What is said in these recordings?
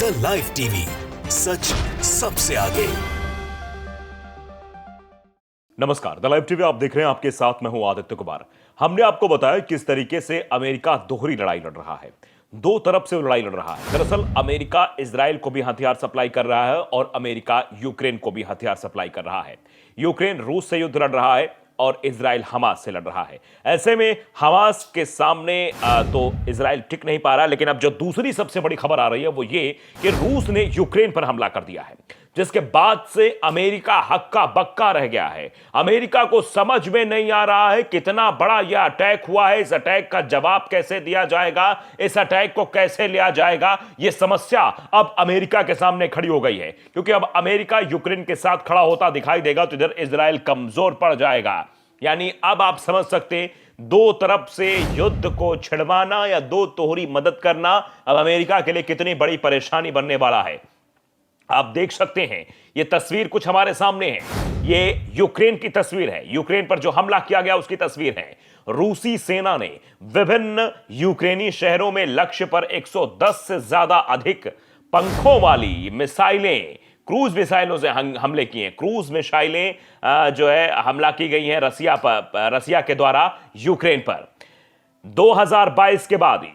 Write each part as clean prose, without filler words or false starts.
The live TV, सच सबसे आगे। नमस्कार, द लाइव टीवी आप देख रहे हैं। आपके साथ मैं हूं आदित्य कुमार। हमने आपको बताया किस तरीके से अमेरिका दोहरी लड़ाई लड़ रहा है, दो तरफ से लड़ाई लड़ रहा है। दरअसल अमेरिका इजराइल को भी हथियार सप्लाई कर रहा है और अमेरिका यूक्रेन को भी हथियार सप्लाई कर रहा है। यूक्रेन रूस से युद्ध लड़ रहा है और इजराइल हमास से लड़ रहा है। ऐसे में हमास के सामने तो इजराइल टिक नहीं पा रहा, लेकिन अब जो दूसरी सबसे बड़ी खबर आ रही है वो ये कि रूस ने यूक्रेन पर हमला कर दिया है, जिसके बाद से अमेरिका हक्का बक्का रह गया है। अमेरिका को समझ में नहीं आ रहा है कितना बड़ा यह अटैक हुआ है, इस अटैक का जवाब कैसे दिया जाएगा, इस अटैक को कैसे लिया जाएगा। यह समस्या अब अमेरिका के सामने खड़ी हो गई है, क्योंकि अब अमेरिका यूक्रेन के साथ खड़ा होता दिखाई देगा तो इधर इजराइल कमजोर पड़ जाएगा। यानी अब आप समझ सकते, दो तरफ से युद्ध को छिड़वाना या दो तोहरी मदद करना अब अमेरिका के लिए कितनी बड़ी परेशानी बनने वाला है। आप देख सकते हैं, यह तस्वीर कुछ हमारे सामने है। यह यूक्रेन की तस्वीर है, यूक्रेन पर जो हमला किया गया उसकी तस्वीर है। रूसी सेना ने विभिन्न यूक्रेनी शहरों में लक्ष्य पर 110 से ज्यादा अधिक पंखों वाली मिसाइलें, क्रूज मिसाइलों से हमले किए हैं। क्रूज मिसाइलें जो है हमला की गई हैं रसिया के द्वारा यूक्रेन पर। 2022 के बाद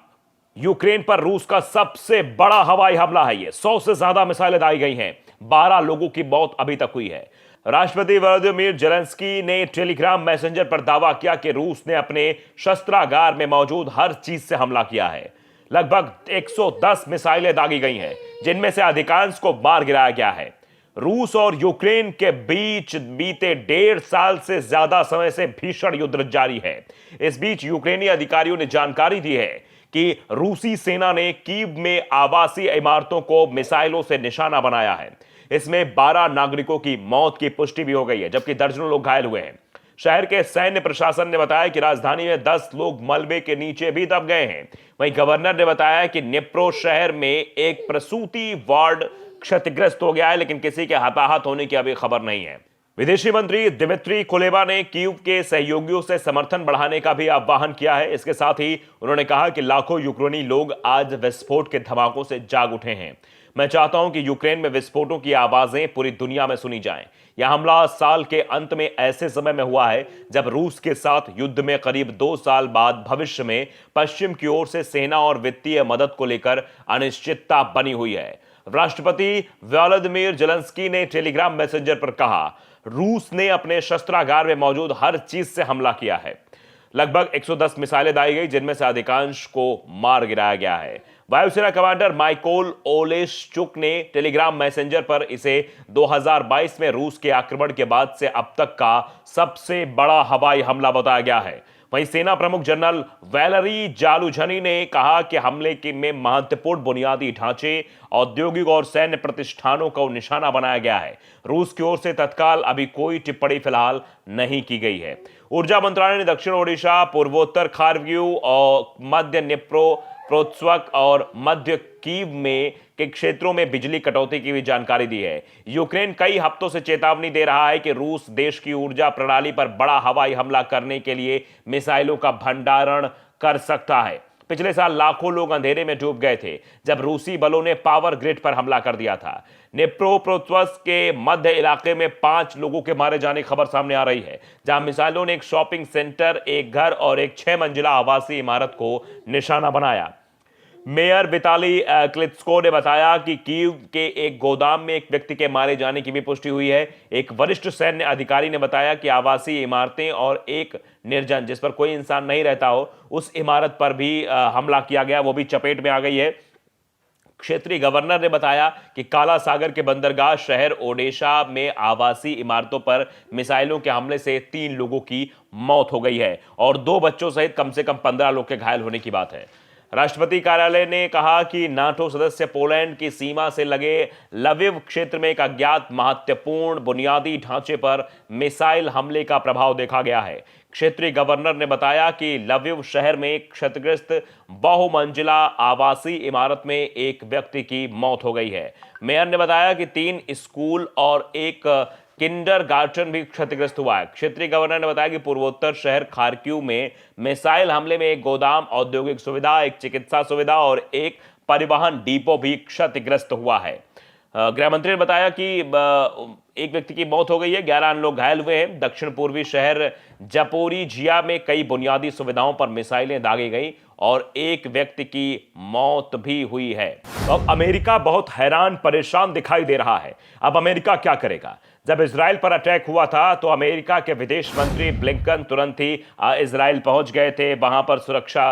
यूक्रेन पर रूस का सबसे बड़ा हवाई हमला है। ये 100 से ज्यादा मिसाइलें दागी गई हैं। 12 लोगों की मौत अभी तक हुई है। राष्ट्रपति व्लादिमीर जेलेंस्की ने टेलीग्राम मैसेंजर पर दावा किया कि रूस ने अपने शस्त्रागार में मौजूद हर चीज से हमला किया है। लगभग 110 मिसाइलें दागी गई हैं, जिनमें से अधिकांश को मार गिराया गया है। रूस और यूक्रेन के बीच बीते 1.5 साल से ज्यादा समय से भीषण युद्ध जारी है। इस बीच यूक्रेनी अधिकारियों ने जानकारी दी है कि रूसी सेना ने कीव में आवासीय इमारतों को मिसाइलों से निशाना बनाया है। इसमें 12 नागरिकों की मौत की पुष्टि भी हो गई है, जबकि दर्जनों लोग घायल हुए हैं। शहर के सैन्य प्रशासन ने बताया कि राजधानी में 10 लोग मलबे के नीचे भी दब गए हैं। वहीं गवर्नर ने बताया कि निप्रो शहर में एक प्रसूति वार्ड क्षतिग्रस्त हो गया है, लेकिन किसी के हताहत होने की अभी खबर नहीं है। विदेशी मंत्री दिमित्री कुलेबा ने कीव के सहयोगियों से समर्थन बढ़ाने का भी आह्वान किया है। इसके साथ ही उन्होंने कहा कि लाखों यूक्रेनी लोग आज विस्फोट के धमाकों से जाग उठे हैं। मैं चाहता हूं कि यूक्रेन में विस्फोटों की आवाजें पूरी दुनिया में सुनी जाएं। यह हमला साल के अंत में ऐसे समय में हुआ है जब रूस के साथ युद्ध में करीब 2 साल बाद भविष्य में पश्चिम की ओर से सेना और वित्तीय मदद को लेकर अनिश्चितता बनी हुई है। राष्ट्रपति व्लादिमीर जेलेंस्की ने टेलीग्राम मैसेंजर पर कहा, रूस ने अपने शस्त्रागार में मौजूद हर चीज से हमला किया है। लगभग 110 मिसाइलें दागी गई, जिनमें से अधिकांश को मार गिराया गया है। वायुसेना कमांडर माइकोल ओलेशचुक ने टेलीग्राम मैसेंजर पर इसे 2022 में रूस के आक्रमण के बाद से अब तक का सबसे बड़ा हवाई हमला बताया गया है। वहीं सेना प्रमुख जनरल वैलरी जालुझनी ने कहा कि हमले में महत्वपूर्ण बुनियादी ढांचे, औद्योगिक और सैन्य प्रतिष्ठानों को निशाना बनाया गया है। रूस की ओर से तत्काल अभी कोई टिप्पणी फिलहाल नहीं की गई है। ऊर्जा मंत्रालय ने दक्षिण ओडिशा, पूर्वोत्तर खारगिव और मध्य निप्रो प्रोत्स्वक और मध्य कीव में के क्षेत्रों में बिजली कटौती की भी जानकारी दी है। यूक्रेन कई हफ्तों से चेतावनी दे रहा है कि रूस देश की ऊर्जा प्रणाली पर बड़ा हवाई हमला करने के लिए मिसाइलों का भंडारण कर सकता है। पिछले साल लाखों लोग अंधेरे में डूब गए थे जब रूसी बलों ने पावर ग्रिड पर हमला कर दिया था। निप्रोपेट्रोव्स्क के मध्य इलाके में 5 लोगों के मारे जाने की खबर सामने आ रही है, जहां मिसाइलों ने एक शॉपिंग सेंटर, एक घर और एक 6 मंजिला आवासीय इमारत को निशाना बनाया। मेयर विताली क्लित्स्को ने बताया कि कीव के एक गोदाम में एक व्यक्ति के मारे जाने की भी पुष्टि हुई है। एक वरिष्ठ सैन्य अधिकारी ने बताया कि आवासीय इमारतें और एक निर्जन, जिस पर कोई इंसान नहीं रहता हो, उस इमारत पर भी हमला किया गया, वो भी चपेट में आ गई है। क्षेत्रीय गवर्नर ने बताया कि काला सागर के बंदरगाह शहर ओडेशा में आवासीय इमारतों पर मिसाइलों के हमले से 3 लोगों की मौत हो गई है और 2 बच्चों सहित कम से कम 15 लोग के घायल होने की बात है। राष्ट्रपति कार्यालय ने कहा कि नाटो सदस्य पोलैंड की सीमा से लगे लविव क्षेत्र में एक अज्ञात महत्वपूर्ण बुनियादी ढांचे पर मिसाइल हमले का प्रभाव देखा गया है। क्षेत्रीय गवर्नर ने बताया कि लविव शहर में क्षतिग्रस्त बहुमंजिला आवासीय इमारत में एक व्यक्ति की मौत हो गई है। मेयर ने बताया कि 3 स्कूल और एक किंडरगार्टन भी क्षतिग्रस्त हुआ है। क्षेत्रीय गवर्नर ने बताया कि पूर्वोत्तर शहर खार्किव में मिसाइल हमले में एक गोदाम, औद्योगिक सुविधा, एक चिकित्सा सुविधा और एक परिवहन डिपो भी क्षतिग्रस्त हुआ है। गृह मंत्री ने बताया कि एक व्यक्ति की मौत हो गई है, 11 अन्य लोग घायल हुए हैं। दक्षिण पूर्वी शहर जपोरिजिया में कई बुनियादी सुविधाओं पर मिसाइलें दागी गई और एक व्यक्ति की मौत भी हुई है। तो अब अमेरिका बहुत हैरान परेशान दिखाई दे रहा है। अब अमेरिका क्या करेगा? जब इजराइल पर अटैक हुआ था तो अमेरिका के विदेश मंत्री ब्लिंकन तुरंत ही इजराइल पहुंच गए थे, वहां पर सुरक्षा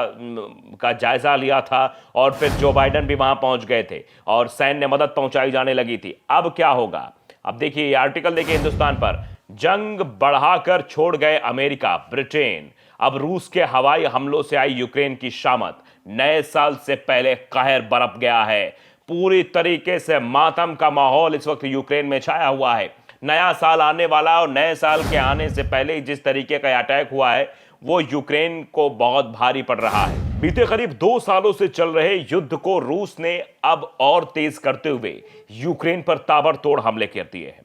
का जायजा लिया था और फिर जो बाइडेन भी वहां पहुंच गए थे और सैन्य मदद पहुंचाई जाने लगी थी। अब क्या होगा? अब देखिए ये आर्टिकल देखिए हिंदुस्तान पर, जंग बढ़ाकर छोड़ गए अमेरिका ब्रिटेन, अब रूस के हवाई हमलों से आई यूक्रेन की शामत, नए साल से पहले कहर बरप गया है। पूरी तरीके से मातम का माहौल इस वक्त यूक्रेन में छाया हुआ है। नया साल आने वाला और नए साल के आने से पहले जिस तरीके का अटैक हुआ है वो यूक्रेन को बहुत भारी पड़ रहा है। बीते करीब 2 सालों से चल रहे युद्ध को रूस ने अब और तेज करते हुए यूक्रेन पर ताबड़तोड़ हमले कर दिए हैं।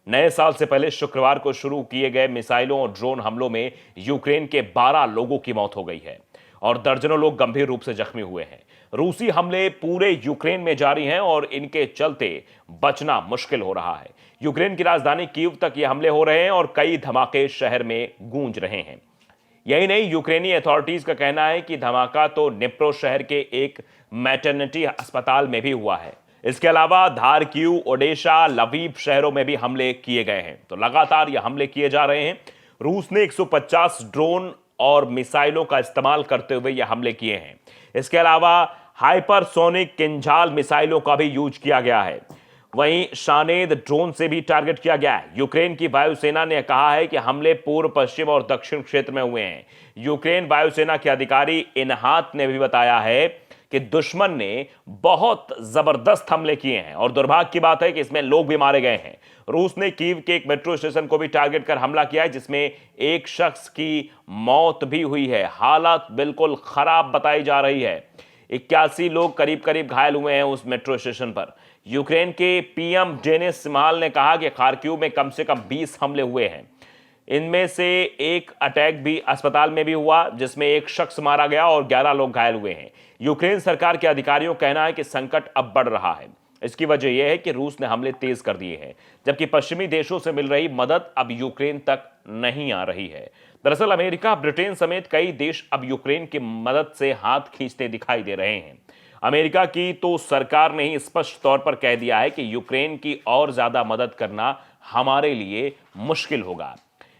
नए साल से पहले शुक्रवार को शुरू किए गए मिसाइलों और ड्रोन हमलों में यूक्रेन के 12 लोगों की मौत हो गई है और दर्जनों लोग गंभीर रूप से जख्मी हुए हैं। रूसी हमले पूरे यूक्रेन में जारी हैं और इनके चलते बचना मुश्किल हो रहा है। यूक्रेन की राजधानी कीव तक ये हमले हो रहे हैं और कई धमाके शहर में गूंज रहे हैं। यही नहीं, यूक्रेनी अथॉरिटीज का कहना है कि धमाका तो निप्रो शहर के एक मैटरनिटी अस्पताल में भी हुआ है। इसके अलावा धारकिव, ओडेशा, लवीव शहरों में भी हमले किए गए हैं। तो लगातार ये हमले किए जा रहे हैं। रूस ने 150 ड्रोन और मिसाइलों का इस्तेमाल करते हुए ये हमले किए हैं। इसके अलावा हाइपरसोनिक किंजाल मिसाइलों का भी यूज किया गया है। वहीं शानेद ड्रोन से भी टारगेट किया गया है। यूक्रेन की वायुसेना ने कहा है कि हमले पूर्व, पश्चिम और दक्षिण क्षेत्र में हुए हैं। यूक्रेन वायुसेना के अधिकारी इनहात ने भी बताया है कि दुश्मन ने बहुत जबरदस्त हमले किए हैं और दुर्भाग्य की बात है कि इसमें लोग भी मारे गए हैं। रूस ने कीव के एक मेट्रो स्टेशन को भी टारगेट कर हमला किया है, जिसमें एक शख्स की मौत भी हुई है। हालत बिल्कुल खराब बताई जा रही है। 81 लोग करीब करीब घायल हुए हैं उस मेट्रो स्टेशन पर। यूक्रेन के पीएम डेनिस सिमाल ने कहा कि खार्किव में कम से कम 20 हमले हुए हैं। इनमें से एक अटैक भी अस्पताल में भी हुआ, जिसमें एक शख्स मारा गया और 11 लोग घायल हुए हैं। यूक्रेन सरकार के अधिकारियों का कहना है कि संकट अब बढ़ रहा है। इसकी वजह यह है कि रूस ने हमले तेज कर दिए हैं, जबकि पश्चिमी देशों से मिल रही मदद अब यूक्रेन तक नहीं आ रही है। दरअसल अमेरिका, ब्रिटेन समेत कई देश अब यूक्रेन की मदद से हाथ खींचते दिखाई दे रहे हैं। अमेरिका की तो सरकार ने ही स्पष्ट तौर पर कह दिया है कि यूक्रेन की और ज्यादा मदद करना हमारे लिए मुश्किल होगा।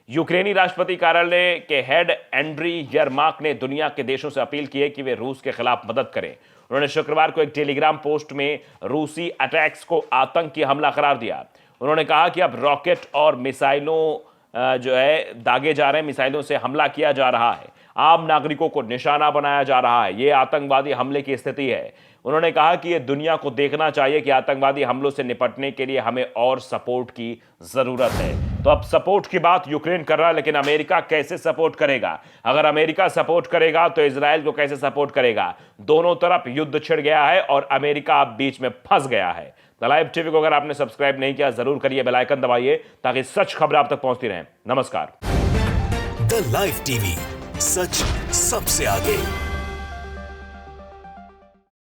यूक्रेनी राष्ट्रपति कार्यालय के हेड एंड्री यरमाक ने दुनिया के देशों से अपील की है कि वे रूस के खिलाफ मदद करें। उन्होंने शुक्रवार को एक टेलीग्राम पोस्ट में रूसी अटैक्स को आतंकी हमला करार दिया। उन्होंने कहा कि अब रॉकेट और मिसाइलों दागे जा रहे हैं, मिसाइलों से हमला किया जा रहा है, आम नागरिकों को निशाना बनाया जा रहा है। यह आतंकवादी हमले की स्थिति है। उन्होंने कहा कि यह दुनिया को देखना चाहिए कि आतंकवादी हमलों से निपटने के लिए हमें और सपोर्ट की जरूरत है। तो अब सपोर्ट की बात यूक्रेन कर रहा है, लेकिन अमेरिका कैसे सपोर्ट करेगा? अगर अमेरिका सपोर्ट करेगा तो इजराइल को कैसे सपोर्ट करेगा? दोनों तरफ युद्ध छिड़ गया है और अमेरिका अब बीच में फंस गया है। द लाइव टीवी को अगर आपने सब्सक्राइब नहीं किया जरूर करिए, बेल आइकन दबाइए ताकि सच खबरें आप तक पहुंचती रहें। नमस्कार। द लाइव टीवी, सच सबसे आगे।